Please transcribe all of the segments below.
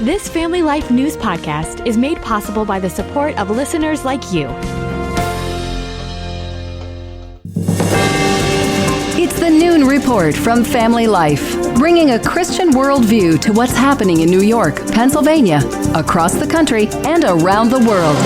This Family Life News podcast is made possible by the support of listeners like you. It's the Noon Report from Family Life, bringing a Christian worldview to what's happening in New York, Pennsylvania, across the country, and around the world.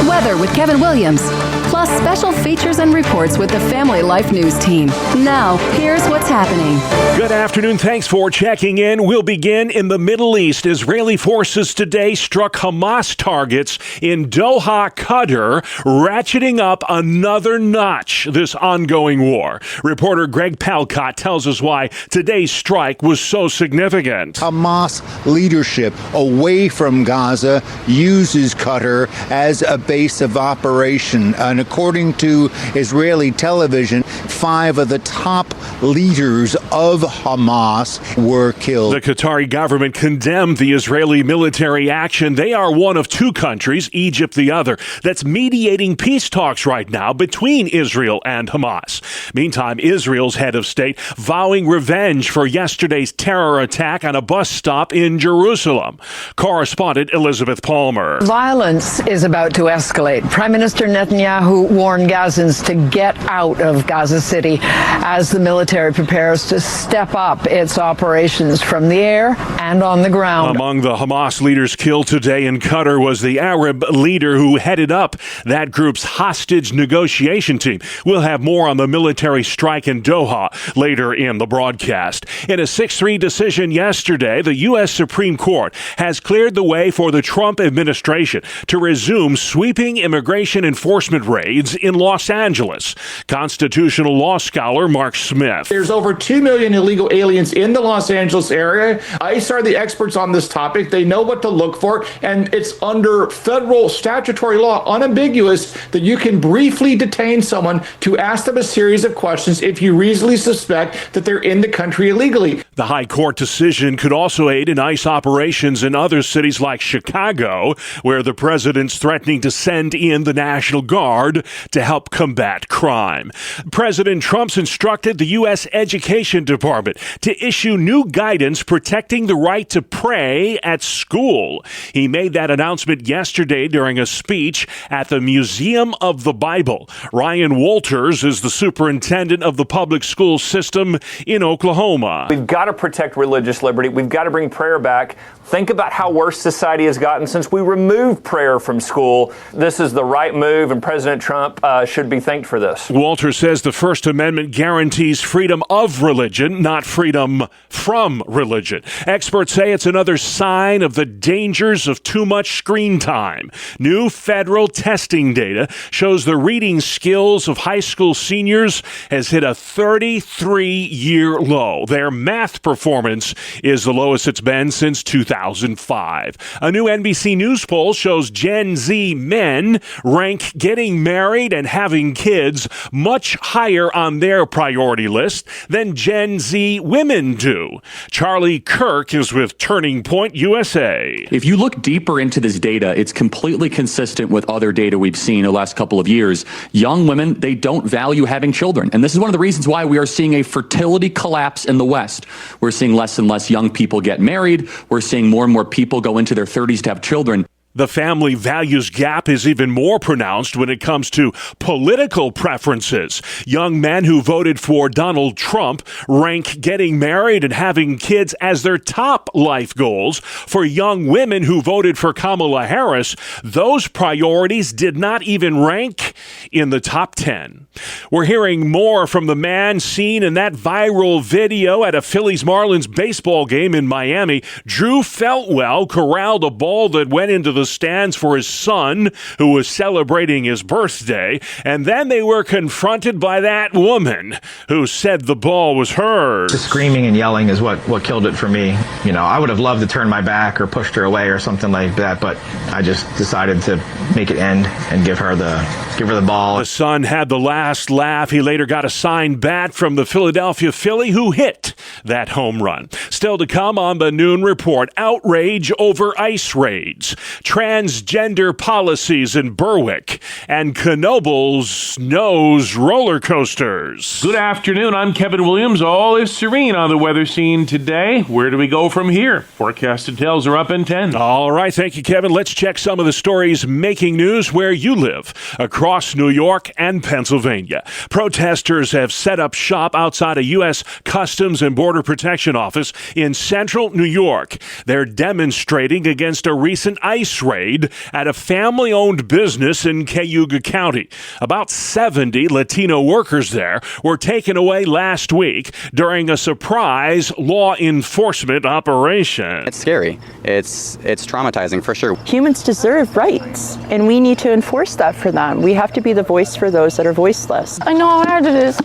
Weather with Kevin Williams, plus special features and reports with the Family Life News team. Now, here's what's happening. Good afternoon. Thanks for checking in. We'll begin in the Middle East. Israeli forces today struck Hamas targets in Doha, Qatar, ratcheting up another notch this ongoing war. Reporter Greg Palcott tells us why today's strike was so significant. Hamas leadership away from Gaza uses Qatar as a base of operation. And according to Israeli television, 5 of the top leaders of Hamas were killed. The Qatari government condemned the Israeli military action. They are one of 2 countries, Egypt the other, that's mediating peace talks right now between Israel and Hamas. Meantime, Israel's head of state vowing revenge for yesterday's terror attack on a bus stop in Jerusalem. Correspondent Elizabeth Palmer. Violence is about to escalate. Prime Minister Netanyahu warned Gazans to get out of Gaza City as the military prepares to step up its operations from the air and on the ground. Among the Hamas leaders killed today in Qatar was the Arab leader who headed up that group's hostage negotiation team. We'll have more on the military strike in Doha later in the broadcast. In a 6-3 decision yesterday, the U.S. Supreme Court has cleared the way for the Trump administration to resume sweeping immigration enforcement raids in Los Angeles. Constitutional law scholar Mark Smith. There's over 2 million illegal aliens in the Los Angeles area. ICE are the experts on this topic. They know what to look for, and it's under federal statutory law unambiguous that you can briefly detain someone to ask them a series of questions if you reasonably suspect that they're in the country illegally. The High Court decision could also aid in ICE operations in other cities like Chicago, where the president's threatening to send in the National Guard to help combat crime. President Trump's instructed the U.S. Education Department to issue new guidance protecting the right to pray at school. He made that announcement yesterday during a speech at the Museum of the Bible. Ryan Walters is the superintendent of the public school system in Oklahoma. We've got to protect religious liberty. We've got to bring prayer back. Think about how worse society has gotten since we removed prayer from school. This is the right move, and President Trump should be thanked for this. Walters says the First Amendment guarantees freedom of religion, not freedom from religion. Experts say it's another sign of the dangers of too much screen time. New federal testing data shows the reading skills of high school seniors has hit a 33-year low. Their math performance is the lowest it's been since 2005. A new NBC News poll shows Gen Z men rank getting married and having kids much higher on their priority list than Gen Z women do. Charlie Kirk is with Turning Point USA. If you look deeper into this data, it's completely consistent with other data we've seen the last couple of years. Young women, they don't value having children. And this is one of the reasons why we are seeing a fertility collapse in the West. We're seeing less and less young people get married. We're seeing more and more people go into their 30s to have children. The family values gap is even more pronounced when it comes to political preferences. Young men who voted for Donald Trump rank getting married and having kids as their top life goals. For young women who voted for Kamala Harris, those priorities did not even rank in the top 10. We're hearing more from the man seen in that viral video at a Phillies-Marlins baseball game in Miami. Drew Feltwell corralled a ball that went into the stands for his son, who was celebrating his birthday, and then they were confronted by that woman who said the ball was hers. The screaming and yelling is what killed it for me. You know, I would have loved to turn my back or pushed her away or something like that, but I just decided to make it end and give her the ball. The son had the last laugh. He later got a signed bat from the Philadelphia Philly who hit that home run. Still to come on the Noon Report, outrage over ICE raids. transgender policies in Berwick, and Knoebels knows roller coasters. Good afternoon. I'm Kevin Williams. All is serene on the weather scene today. Where do we go from here? Forecast details are up in 10. All right. Thank you, Kevin. Let's check some of the stories making news where you live across New York and Pennsylvania. Protesters have set up shop outside a U.S. Customs and Border Protection office in central New York. They're demonstrating against a recent ICE raid at a family-owned business in Cayuga County. About 70 Latino workers there were taken away last week during a surprise law enforcement operation. It's scary. It's traumatizing for sure. Humans deserve rights, and we need to enforce that for them. We have to be the voice for those that are voiceless. I know how hard it is,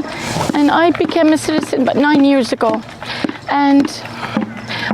and I became a citizen about 9 years ago, and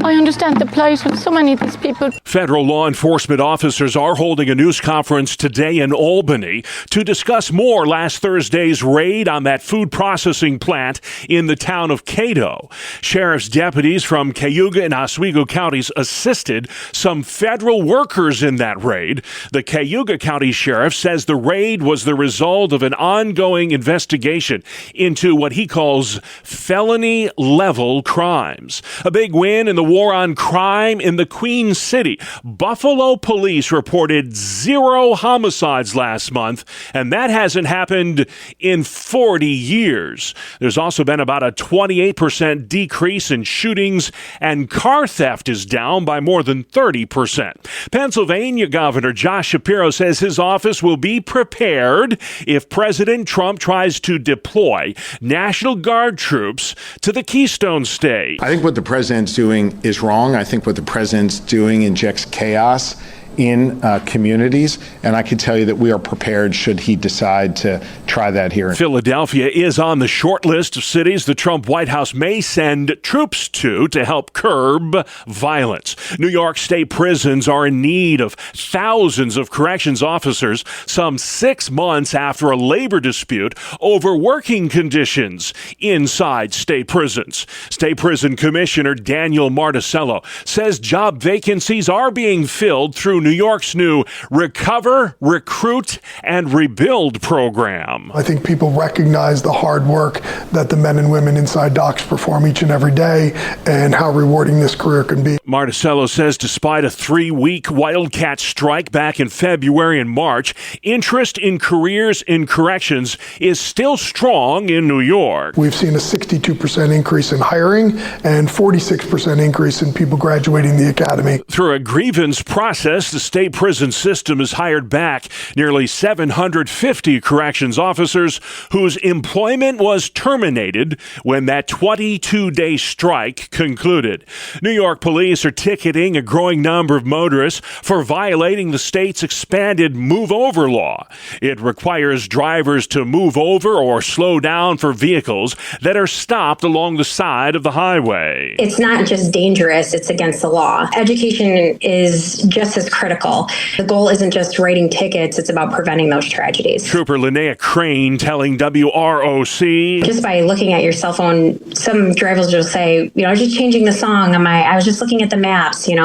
I understand the plight of so many of these people. Federal law enforcement officers are holding a news conference today in Albany to discuss more last Thursday's raid on that food processing plant in the town of Cato. Sheriff's deputies from Cayuga and Oswego counties assisted some federal workers in that raid. The Cayuga County Sheriff says the raid was the result of an ongoing investigation into what he calls felony-level crimes. A big win in the war on crime in the Queen City. Buffalo police reported 0 homicides last month, and that hasn't happened in 40 years. There's also been about a 28% decrease in shootings, and car theft is down by more than 30%. Pennsylvania Governor Josh Shapiro says his office will be prepared if President Trump tries to deploy National Guard troops to the Keystone State. I think what the president's doing is wrong. I think what the president's doing injects chaos in communities, and I can tell you that we are prepared should he decide to try that here. Philadelphia is on the short list of cities the Trump White House may send troops to help curb violence. New York State prisons are in need of thousands of corrections officers some 6 months after a labor dispute over working conditions inside state prisons. State Prison Commissioner Daniel Marticello says job vacancies are being filled through New York's new Recover, Recruit, and Rebuild program. I think people recognize the hard work that the men and women inside docks perform each and every day and how rewarding this career can be. Marticello says despite a 3-week wildcat strike back in February and March, interest in careers in corrections is still strong in New York. We've seen a 62% increase in hiring and 46% increase in people graduating the academy. Through a grievance process, the state prison system has hired back nearly 750 corrections officers whose employment was terminated when that 22-day strike concluded. New York police are ticketing a growing number of motorists for violating the state's expanded move-over law. It requires drivers to move over or slow down for vehicles that are stopped along the side of the highway. It's not just dangerous, it's against the law. Education is just as critical. The goal isn't just writing tickets, it's about preventing those tragedies. Trooper Linnea Crane telling WROC. Just by looking at your cell phone, some drivers will say, I was just changing the song on I was just looking at the maps, and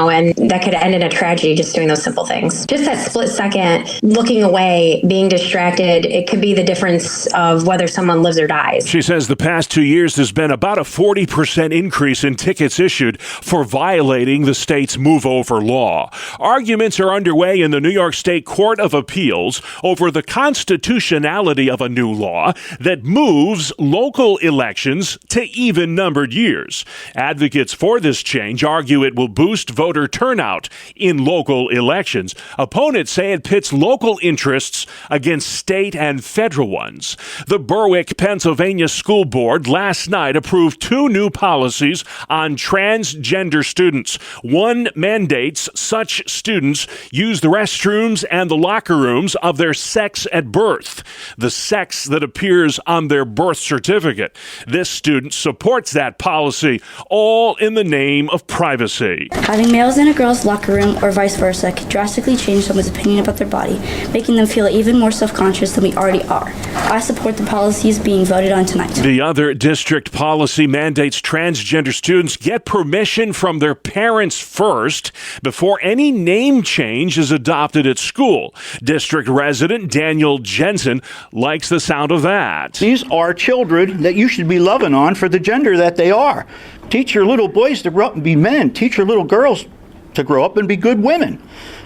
that could end in a tragedy just doing those simple things. Just that split second, looking away, being distracted, it could be the difference of whether someone lives or dies. She says the past 2 years there's been about a 40% increase in tickets issued for violating the state's move-over law. Arguments are underway in the New York State Court of Appeals over the constitutionality of a new law that moves local elections to even-numbered years. Advocates for this change argue it will boost voter turnout in local elections. Opponents say it pits local interests against state and federal ones. The Berwick, Pennsylvania School Board last night approved 2 new policies on transgender students. One mandates such students use the restrooms and the locker rooms of their sex at birth, the sex that appears on their birth certificate. This student supports that policy, all in the name of privacy. Having males in a girl's locker room or vice versa can drastically change someone's opinion about their body, making them feel even more self-conscious than we already are. I support the policies being voted on tonight. The other district policy mandates transgender students get permission from their parents first before any name name change is adopted at school. District resident Daniel Jensen likes the sound of that. These are children that you should be loving on for the gender that they are. Teach your little boys to grow up and be men. Teach your little girls to grow up and be good women.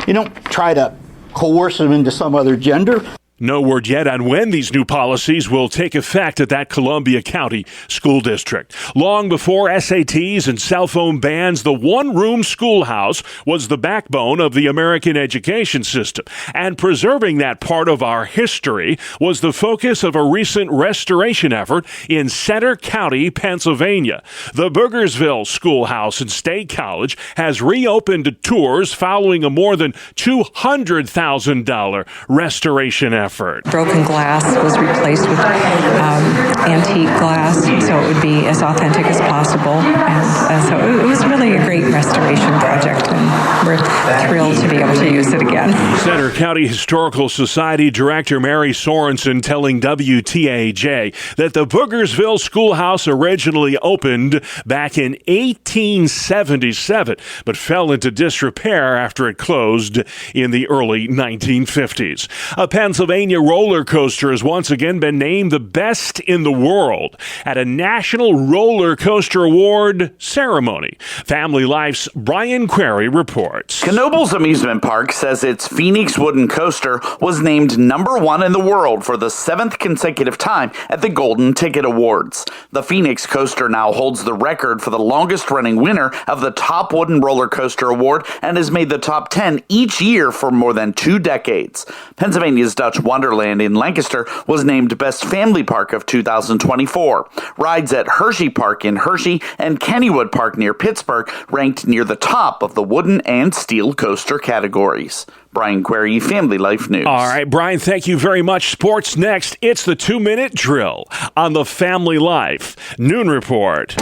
You don't try to coerce them into some other gender. No word yet on when these new policies will take effect at that Columbia County school district. Long before SATs and cell phone bans, the one-room schoolhouse was the backbone of the American education system. And preserving that part of our history was the focus of a recent restoration effort in Center County, Pennsylvania. The Boogersville Schoolhouse and State College has reopened to tours following a more than $200,000 restoration effort. Broken glass was replaced with antique glass, so it would be as authentic as possible. And so it was really a great restoration project, and we're thrilled to be able to use it again. Center County Historical Society Director Mary Sorensen telling WTAJ that the Boogersville Schoolhouse originally opened back in 1877, but fell into disrepair after it closed in the early 1950s. A Pennsylvania roller coaster has once again been named the best in the world at a National Roller Coaster Award ceremony. Family Life's Brian Query reports. Knoebels Amusement Park says its Phoenix wooden coaster was named #1 in the world for the 7th consecutive time at the Golden Ticket Awards. The Phoenix coaster now holds the record for the longest running winner of the Top Wooden Roller Coaster Award and has made the top 10 each year for more than 2 decades. Pennsylvania's Dutch Wonderland in Lancaster was named Best Family Park of 2024. Rides at Hershey Park in Hershey and Kennywood Park near Pittsburgh ranked near the top of the wooden and steel coaster categories. Brian Query, Family Life News. All right, Brian, thank you very much. Sports next. It's the 2-minute drill on the Family Life Noon Report.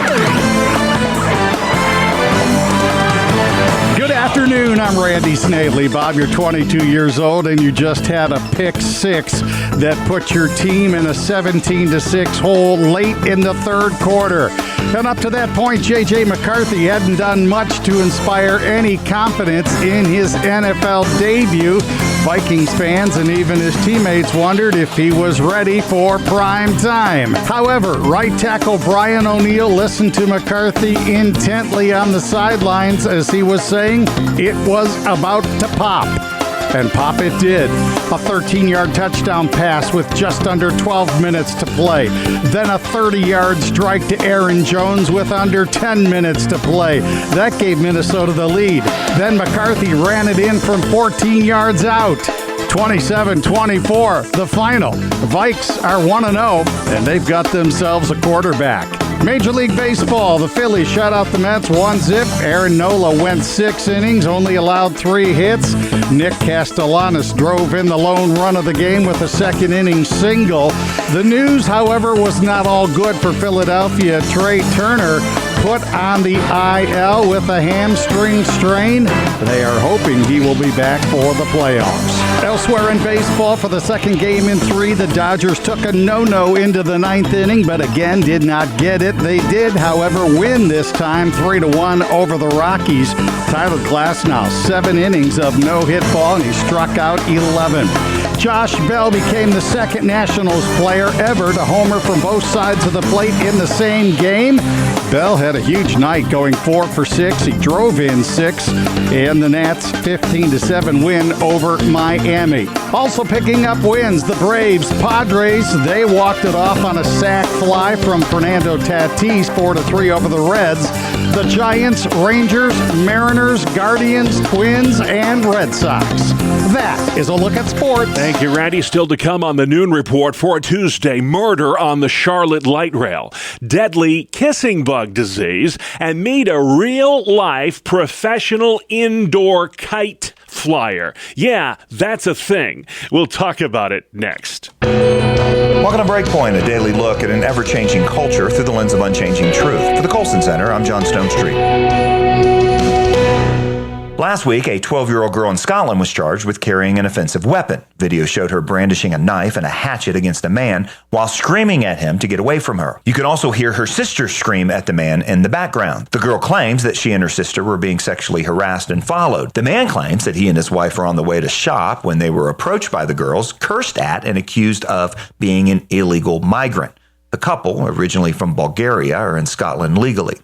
Good afternoon, I'm Randy Snavely. Bob, you're 22 years old and you just had a pick six that put your team in a 17-6 hole late in the third quarter. And up to that point, J.J. McCarthy hadn't done much to inspire any confidence in his NFL debut. Vikings fans and even his teammates wondered if he was ready for prime time. However, right tackle Brian O'Neill listened to McCarthy intently on the sidelines as he was saying it was about to pop. And pop it did. A 13-yard touchdown pass with just under 12 minutes to play. Then a 30-yard strike to Aaron Jones with under 10 minutes to play. That gave Minnesota the lead. Then McCarthy ran it in from 14 yards out. 27-24, the final. The Vikes are 1-0, and they've got themselves a quarterback. Major League Baseball, the Phillies shut out the Mets 1-0. Aaron Nola went 6 innings, only allowed 3 hits. Nick Castellanos drove in the lone run of the game with a second inning single. The news, however, was not all good for Philadelphia. Trey Turner put on the IL with a hamstring strain. They are hoping he will be back for the playoffs. Elsewhere in baseball, for the second game in 3, the Dodgers took a no-no into the 9th inning, but again did not get it. They did, however, win this time 3-1 over the Rockies. Tyler Glasnow, 7 innings of no-hit ball, and he struck out 11. Josh Bell became the second Nationals player ever to homer from both sides of the plate in the same game. Bell had a huge night going 4 for 6. He drove in 6, and the Nats 15-7 win over Miami. Also picking up wins, the Braves. Padres, they walked it off on a sac fly from Fernando Tatis, 4-3 over the Reds. The Giants, Rangers, Mariners, Guardians, Twins, and Red Sox. That is a look at sports. Thank you, Randy. Still to come on the Noon Report for Tuesday, murder on the Charlotte light rail, deadly kissing bug disease, and meet a real-life professional indoor kite flyer. Yeah, that's a thing. We'll talk about it next. Welcome to Breakpoint, a daily look at an ever-changing culture through the lens of unchanging truth. For the Colson Center, I'm John Stonestreet. Last week, a 12-year-old girl in Scotland was charged with carrying an offensive weapon. Video showed her brandishing a knife and a hatchet against a man while screaming at him to get away from her. You can also hear her sister scream at the man in the background. The girl claims that she and her sister were being sexually harassed and followed. The man claims that he and his wife were on the way to shop when they were approached by the girls, cursed at, and accused of being an illegal migrant. The couple, originally from Bulgaria, are in Scotland legally.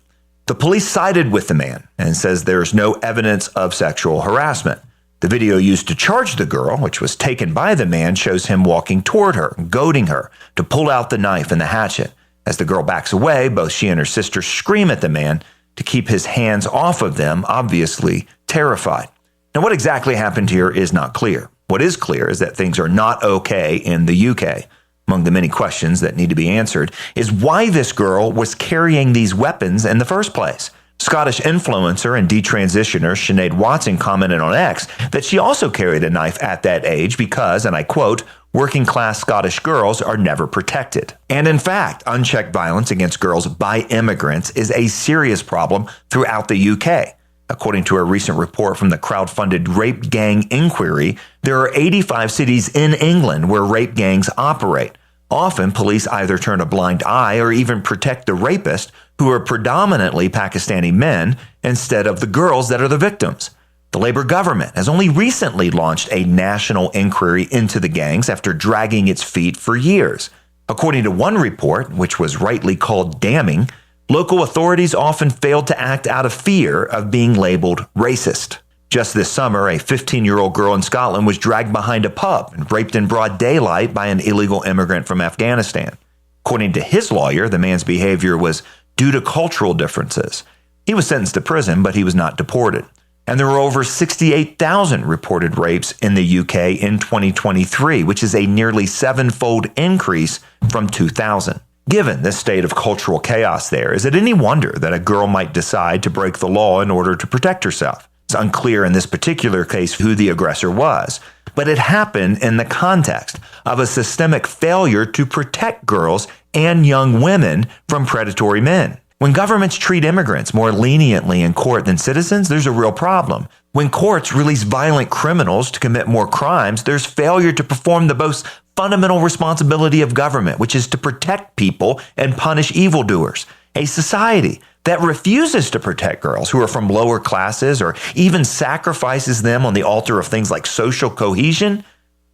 The police sided with the man and says there's no evidence of sexual harassment. The video used to charge the girl, which was taken by the man, shows him walking toward her, goading her to pull out the knife and the hatchet. As the girl backs away, both she and her sister scream at the man to keep his hands off of them, obviously terrified. Now, what exactly happened here is not clear. What is clear is that things are not okay in the UK. Among the many questions that need to be answered is why this girl was carrying these weapons in the first place. Scottish influencer and detransitioner Sinead Watson commented on X that she also carried a knife at that age because, and I quote, working class Scottish girls are never protected. And in fact, unchecked violence against girls by immigrants is a serious problem throughout the UK. According to a recent report from the crowdfunded Rape Gang Inquiry, there are 85 cities in England where rape gangs operate. Often, police either turn a blind eye or even protect the rapist, who are predominantly Pakistani men, instead of the girls that are the victims. The Labour government has only recently launched a national inquiry into the gangs after dragging its feet for years. According to one report, which was rightly called damning, local authorities often failed to act out of fear of being labeled racist. Just this summer, a 15-year-old girl in Scotland was dragged behind a pub and raped in broad daylight by an illegal immigrant from Afghanistan. According to his lawyer, the man's behavior was due to cultural differences. He was sentenced to prison, but he was not deported. And there were over 68,000 reported rapes in the UK in 2023, which is a nearly seven-fold increase from 2000. Given this state of cultural chaos there, is it any wonder that a girl might decide to break the law in order to protect herself? It's unclear in this particular case who the aggressor was, but it happened in the context of a systemic failure to protect girls and young women from predatory men. When governments treat immigrants more leniently in court than citizens, there's a real problem. When courts release violent criminals to commit more crimes, there's failure to perform the most fundamental responsibility of government, which is to protect people and punish evildoers. A society that refuses to protect girls who are from lower classes or even sacrifices them on the altar of things like social cohesion,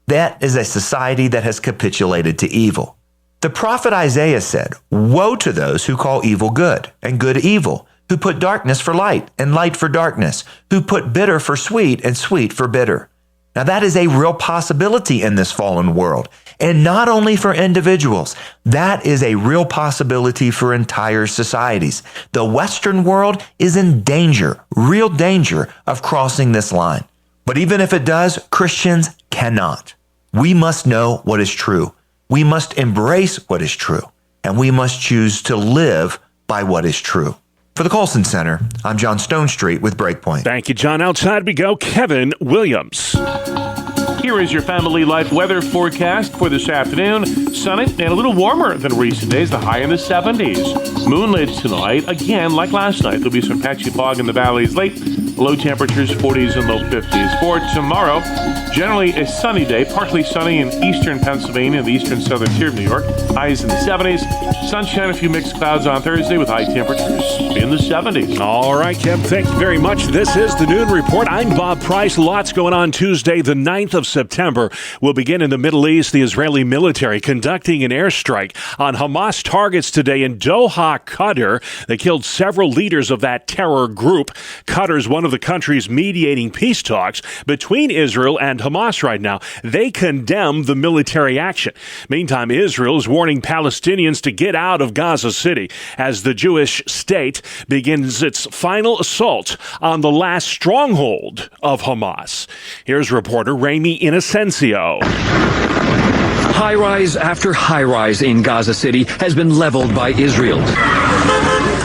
that is a society that has capitulated to evil. The prophet Isaiah said, "Woe to those who call evil good and good evil, who put darkness for light and light for darkness, who put bitter for sweet and sweet for bitter." Now that is a real possibility in this fallen world. And not only for individuals, that is a real possibility for entire societies. The Western world is in danger, real danger of crossing this line. But even if it does, Christians cannot. We must know what is true. We must embrace what is true. And we must choose to live by what is true. For the Colson Center, I'm John Stonestreet with Breakpoint. Thank you, John. Outside we go, Kevin Williams. Here is your family life weather forecast for this afternoon. Sunny and a little warmer than recent days, the high in the 70s. Moonlit tonight, again like last night. There'll be some patchy fog in the valleys late. Low temperatures 40s and low 50s. For tomorrow, generally a sunny day, partly sunny in eastern Pennsylvania and the eastern southern tier of New York. Highs in the 70s. Sunshine, a few mixed clouds on Thursday with high temperatures in the 70s. All right, Kev, thank you very much. This is the Noon Report. I'm Bob Price. Lots going on Tuesday, the 9th of September. We'll begin in the Middle East. The Israeli military conducting an airstrike on Hamas targets today in Doha, Qatar. They killed several leaders of that terror group. Qatar is one of the countries mediating peace talks between Israel and Hamas right now. They condemn the military action. Meantime, Israel is warning Palestinians to get out of Gaza City as the Jewish state begins its final assault on the last stronghold of Hamas. Here's reporter Ramy Inocencio. High-rise after high-rise in Gaza City has been leveled by Israel.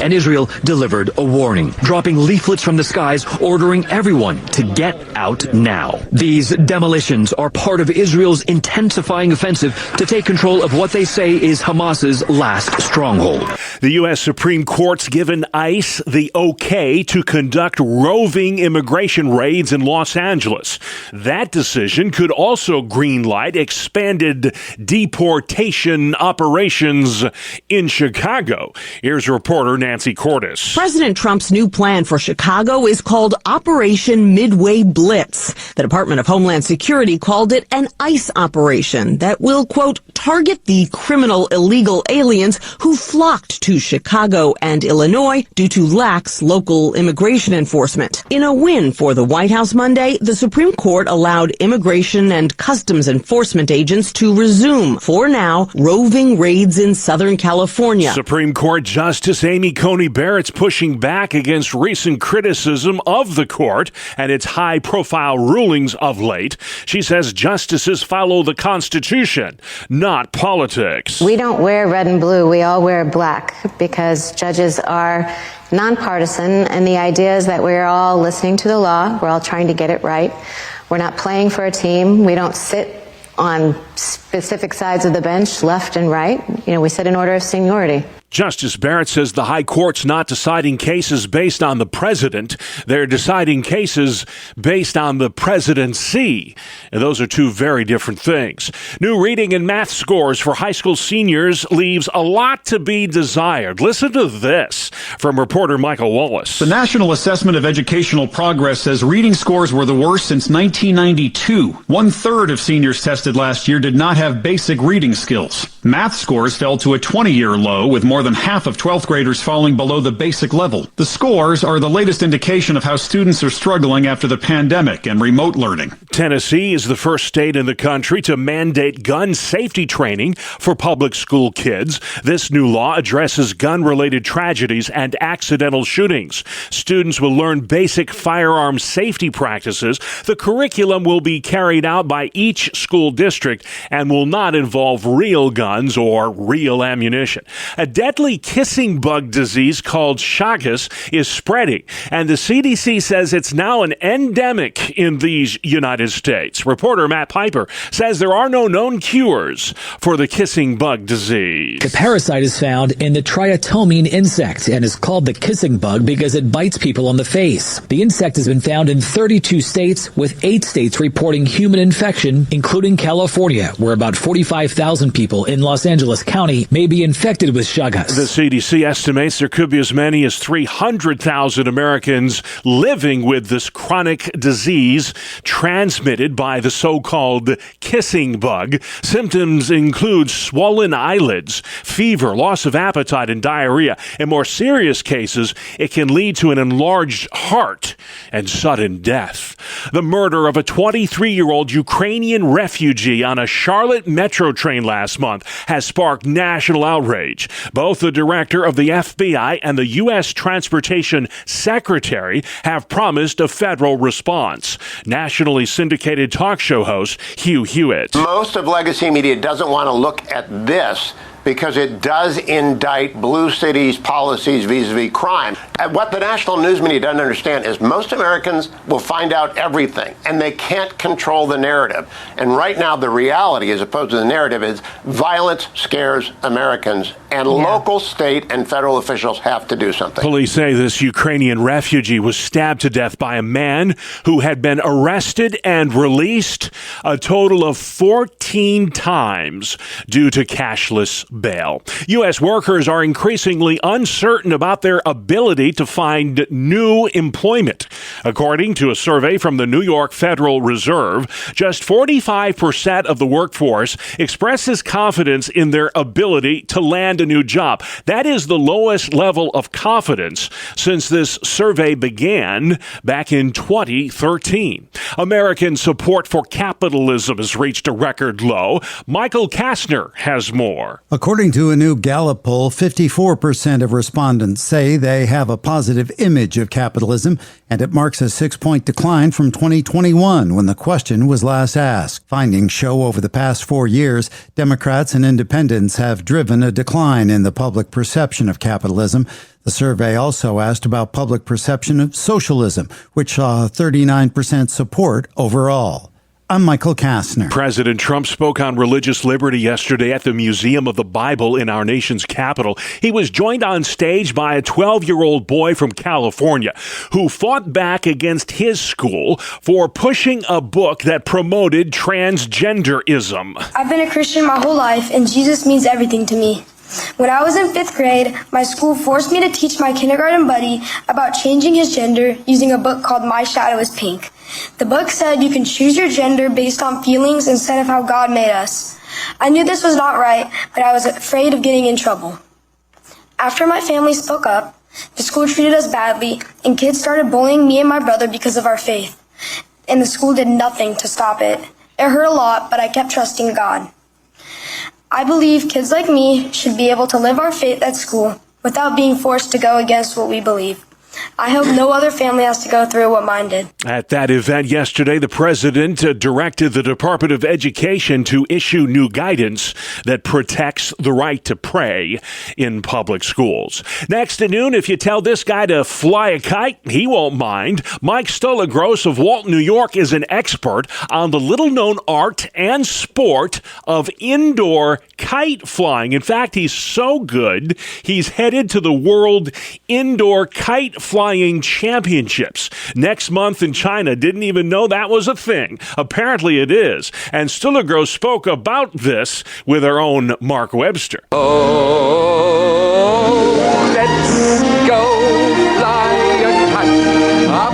And Israel delivered a warning, dropping leaflets from the skies ordering everyone to get out now. These demolitions are part of Israel's intensifying offensive to take control of what they say is Hamas's last stronghold. The U.S. Supreme Court's given ICE the okay to conduct roving immigration raids in Los Angeles. That decision could also greenlight expanded deportation operations in Chicago. Here's reporter Nancy Cordes. President Trump's new plan for Chicago is called Operation Midway Blitz. The Department of Homeland Security called it an ICE operation that will, quote, target the criminal illegal aliens who flocked to Chicago and Illinois due to lax local immigration enforcement. In a win for the White House Monday, the Supreme Court allowed immigration and customs enforcement agents to resume, for now, roving raids in Southern California. Supreme Court Justice Amy Coney Barrett's pushing back against recent criticism of the court and its high-profile rulings of late. She says justices follow the Constitution, not politics. We don't wear red and blue. We all wear black because judges are nonpartisan, and the idea is that we're all listening to the law. We're all trying to get it right. We're not playing for a team. We don't sit on specific sides of the bench, left and right. We sit in order of seniority. Justice Barrett says the high court's not deciding cases based on the president. They're deciding cases based on the presidency. And those are two very different things. New reading and math scores for high school seniors leaves a lot to be desired. Listen to this from reporter Michael Wallace. The National Assessment of Educational Progress says reading scores were the worst since 1992. 1/3 of seniors tested last year did not have basic reading skills. Math scores fell to a 20-year low, with more than half of 12th graders falling below the basic level. The scores are the latest indication of how students are struggling after the pandemic and remote learning. Tennessee is the first state in the country to mandate gun safety training for public school kids. This new law addresses gun-related tragedies and accidental shootings. Students will learn basic firearm safety practices. The curriculum will be carried out by each school district and will not involve real guns or real ammunition. A deadly kissing bug disease called Chagas is spreading, and the CDC says it's now an endemic in these United States. Reporter Matt Piper says there are no known cures for the kissing bug disease. The parasite is found in the triatomine insect and is called the kissing bug because it bites people on the face. The insect has been found in 32 states, with 8 states reporting human infection, including California, where about 45,000 people in Los Angeles County may be infected with Chagas. The CDC estimates there could be as many as 300,000 Americans living with this chronic disease transmitted by the so-called kissing bug. Symptoms include swollen eyelids, fever, loss of appetite, and diarrhea. In more serious cases, it can lead to an enlarged heart and sudden death. The murder of a 23-year-old Ukrainian refugee on a Charlotte metro train last month has sparked national outrage. Both the director of the FBI and the U.S. Transportation Secretary have promised a federal response. Nationally syndicated talk show host Hugh Hewitt. Most of legacy media doesn't want to look at this because it does indict blue cities' policies vis-a-vis crime. And what the national news media doesn't understand is most Americans will find out everything, and they can't control the narrative. And right now, the reality, as opposed to the narrative, is violence scares Americans, and local, state, and federal officials have to do something. Police say this Ukrainian refugee was stabbed to death by a man who had been arrested and released a total of 14 times due to cashless bail. U.S. workers are increasingly uncertain about their ability to find new employment. According to a survey from the New York Federal Reserve, just 45% of the workforce expresses confidence in their ability to land a new job. That is the lowest level of confidence since this survey began back in 2013. American support for capitalism has reached a record low. Michael Kastner has more. According to a new Gallup poll, 54% of respondents say they have a positive image of capitalism, and it marks a 6-point decline from 2021 when the question was last asked. Findings show over the past 4 years, Democrats and independents have driven a decline in the public perception of capitalism. The survey also asked about public perception of socialism, which saw 39% support overall. I'm Michael Kastner. President Trump spoke on religious liberty yesterday at the Museum of the Bible in our nation's capital. He was joined on stage by a 12-year-old boy from California who fought back against his school for pushing a book that promoted transgenderism. I've been a Christian my whole life, and Jesus means everything to me. When I was in 5th grade, my school forced me to teach my kindergarten buddy about changing his gender using a book called My Shadow is Pink. The book said you can choose your gender based on feelings instead of how God made us. I knew this was not right, but I was afraid of getting in trouble. After my family spoke up, the school treated us badly, and kids started bullying me and my brother because of our faith. And the school did nothing to stop it. It hurt a lot, but I kept trusting God. I believe kids like me should be able to live our faith at school without being forced to go against what we believe. I hope no other family has to go through what mine did. At that event yesterday, the president directed the Department of Education to issue new guidance that protects the right to pray in public schools. Next at noon, if you tell this guy to fly a kite, he won't mind. Mike Stolagros of Walton, New York, is an expert on the little-known art and sport of indoor kite flying. In fact, he's so good, he's headed to the World Indoor Kite Flying Championships next month in China. Didn't even know that was a thing. Apparently it is. And Stolagros spoke about this with our own Mark Webster. Oh, let's go fly a kite up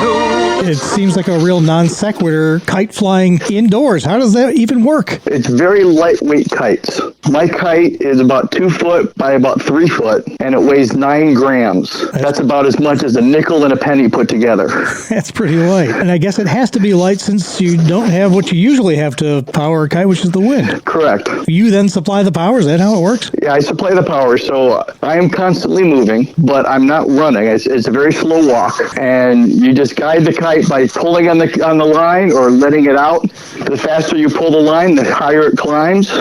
to... It seems like a real non sequitur, kite flying indoors. How does that even work? It's very lightweight kites. My kite is about 2 foot by about 3 foot, and it weighs 9 grams. That's about as much as a nickel and a penny put together. That's pretty light. And I guess it has to be light since you don't have what you usually have to power a kite, which is the wind. Correct. You then supply the power. Is that how it works? Yeah, I supply the power. So I am constantly moving, but I'm not running. It's a very slow walk, and you just guide the kite by pulling on the line or letting it out. The faster you pull the line, the higher it climbs.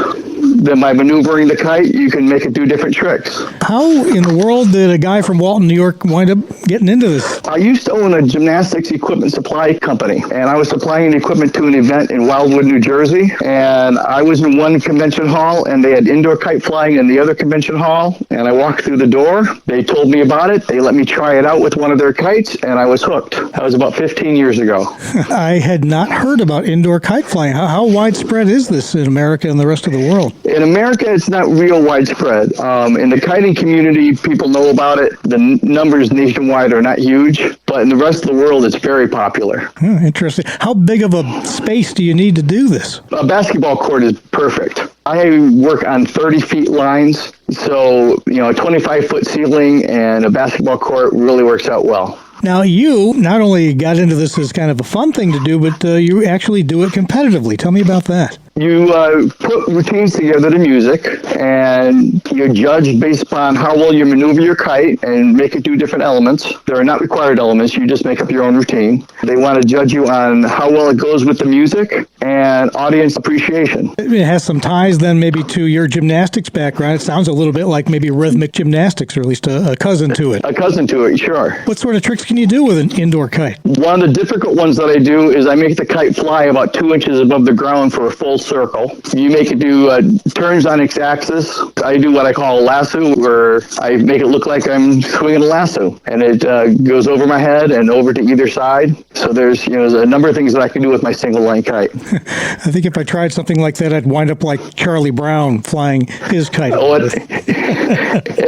Then by maneuvering the kite, you can make it do different tricks. How in the world did a guy from Walton, New York, wind up getting into this? I used to own a gymnastics equipment supply company, and I was supplying equipment to an event in Wildwood, New Jersey. And I was in one convention hall, and they had indoor kite flying in the other convention hall. And I walked through the door. They told me about it. They let me try it out with one of their kites, and I was hooked. That was about 15 years ago. I had not heard about indoor kite flying. How widespread is this in America and the rest of the world? In America, it's not real widespread. In the kiting community, people know about it. The numbers nationwide are not huge, but in the rest of the world, it's very popular. Interesting. How big of a space do you need to do this? A basketball court is perfect. I work on 30 feet lines, so a 25-foot ceiling and a basketball court really works out well. Now, you not only got into this as kind of a fun thing to do, but you actually do it competitively. Tell me about that. You put routines together to music, and you're judged based upon how well you maneuver your kite and make it do different elements. There are not required elements. You just make up your own routine. They want to judge you on how well it goes with the music and audience appreciation. It has some ties then maybe to your gymnastics background. It sounds a little bit like maybe rhythmic gymnastics, or at least a cousin to it. A cousin to it, sure. What sort of tricks can you do with an indoor kite? One of the difficult ones that I do is I make the kite fly about 2 inches above the ground for a full circle. You make it do turns on its axis. I do what I call a lasso, where I make it look like I'm swinging a lasso, and it goes over my head and over to either side. So there's a number of things that I can do with my single line kite. I think if I tried something like that, I'd wind up like Charlie Brown flying his kite. Oh, it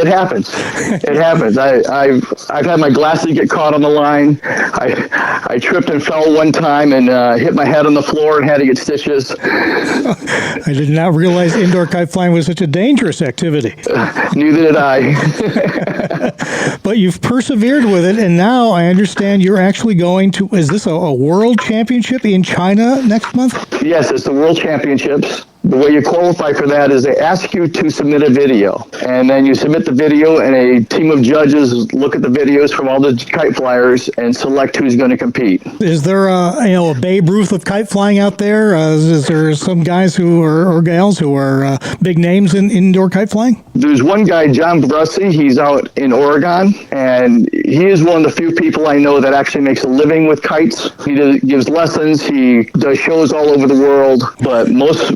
happens. It happens. I've had my glasses get caught on the line. I tripped and fell one time and hit my head on the floor and had to get stitches. I did not realize indoor kite flying was such a dangerous activity. Neither did I. But you've persevered with it, and now I understand you're actually going to, is this a world championship in China next month? Yes, it's the World Championships. The way you qualify for that is they ask you to submit a video, and then you submit the video, and a team of judges look at the videos from all the kite flyers and select who's going to compete. Is there a Babe Ruth of kite flying out there? Is there some guys who are or gals who are big names in indoor kite flying? There's one guy, John Brussi. He's out in Oregon, and he is one of the few people I know that actually makes a living with kites. He gives lessons. He does shows all over the world. But most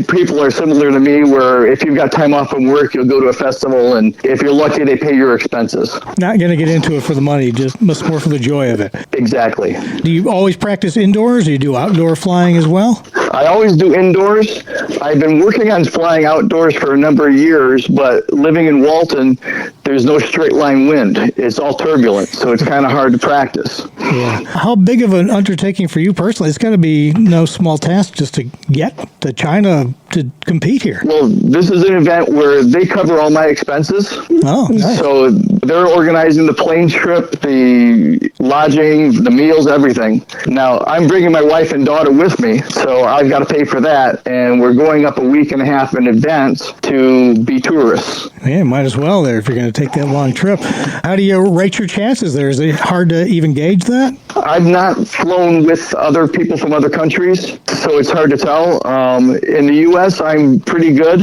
people are similar to me, where if you've got time off from work, you'll go to a festival, and if you're lucky, they pay your expenses. Not going to get into it for the money, just more for the joy of it. Exactly. Do you always practice indoors, or do you do outdoor flying as well? I always do indoors. I've been working on flying outdoors for a number of years, but living in Walton, there's no straight line wind. It's all turbulent, so it's kind of hard to practice. Yeah. How big of an undertaking for you personally? It's got to be no small task just to get to China to compete here. Well, this is an event where they cover all my expenses. Oh, nice. So they're organizing the plane trip, the lodging, the meals, everything. Now, I'm bringing my wife and daughter with me, so I've got to pay for that, and we're going up a week and a half in advance to be tourists. Yeah, might as well there if you're going to take that long trip. How do you rate your chances there? Is it hard to even gauge that? I've not flown with other people from other countries, so it's hard to tell. In the U.S., I'm pretty good,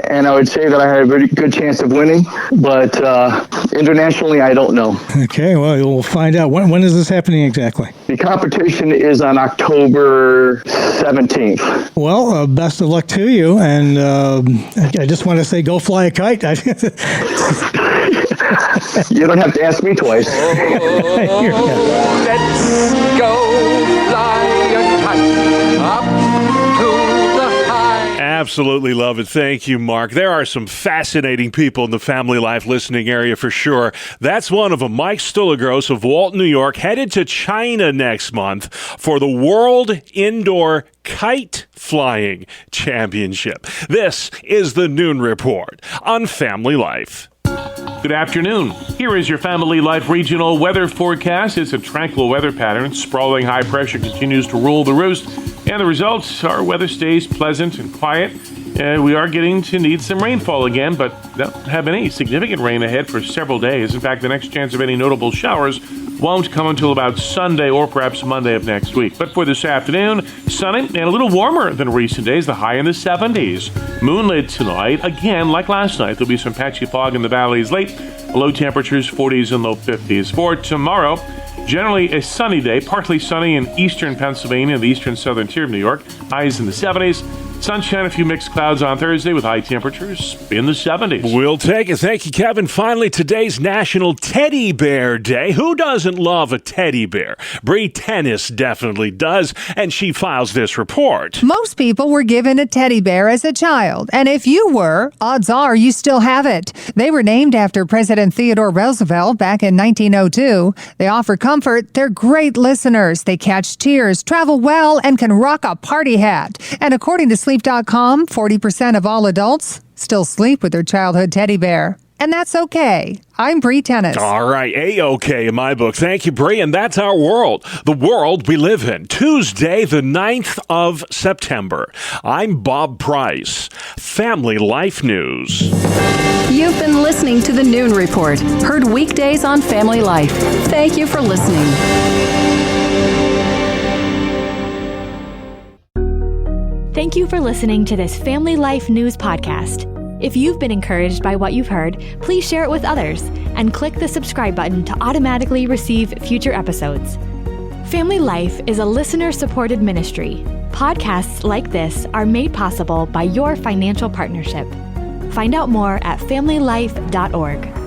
and I would say that I have a very good chance of winning, but internationally, I don't know. Okay, well, we'll find out. When is this happening exactly? The competition is on October 17th. Well, best of luck to you, and I just want to say go fly a kite. You don't have to ask me twice. Let's go fly a kite up to the high. Absolutely love it. Thank you, Mark. There are some fascinating people in the Family Life listening area for sure. That's one of them. Mike Stulagros of Walton, New York, headed to China next month for the World Indoor Kite Flying Championship. This is the Noon Report on Family Life. Good afternoon. Here is your Family Life regional weather forecast. It's a tranquil weather pattern. Sprawling high pressure continues to rule the roost, and the results are weather stays pleasant and quiet. We are getting to need some rainfall again, but don't have any significant rain ahead for several days. In fact, the next chance of any notable showers won't come until about Sunday or perhaps Monday of next week. But for this afternoon, sunny and a little warmer than recent days, the high in the 70s. Moonlit tonight, again like last night. There'll be some patchy fog in the valleys late. Low temperatures 40s and low 50s. For tomorrow, generally a sunny day, partly sunny in eastern Pennsylvania and the eastern southern tier of New York. Highs in the 70s. Sunshine, a few mixed clouds on Thursday with high temperatures in the 70s. We'll take it. Thank you, Kevin. Finally, today's National Teddy Bear Day. Who doesn't love a teddy bear? Bree Tennis definitely does, and she files this report. Most people were given a teddy bear as a child, and if you were, odds are you still have it. They were named after President Theodore Roosevelt back in 1902. They offer comfort, they're great listeners, they catch tears, travel well, and can rock a party hat. And according to Sleep.com, 40% of all adults still sleep with their childhood teddy bear. And that's okay. I'm Bree Tennis. All right, A-OK in my book. Thank you, Bree. And that's our world, the world we live in. Tuesday, the 9th of September. I'm Bob Price. Family Life News. You've been listening to the Noon Report, heard weekdays on Family Life. Thank you for listening. Thank you for listening to this Family Life News podcast. If you've been encouraged by what you've heard, please share it with others and click the subscribe button to automatically receive future episodes. Family Life is a listener-supported ministry. Podcasts like this are made possible by your financial partnership. Find out more at familylife.org.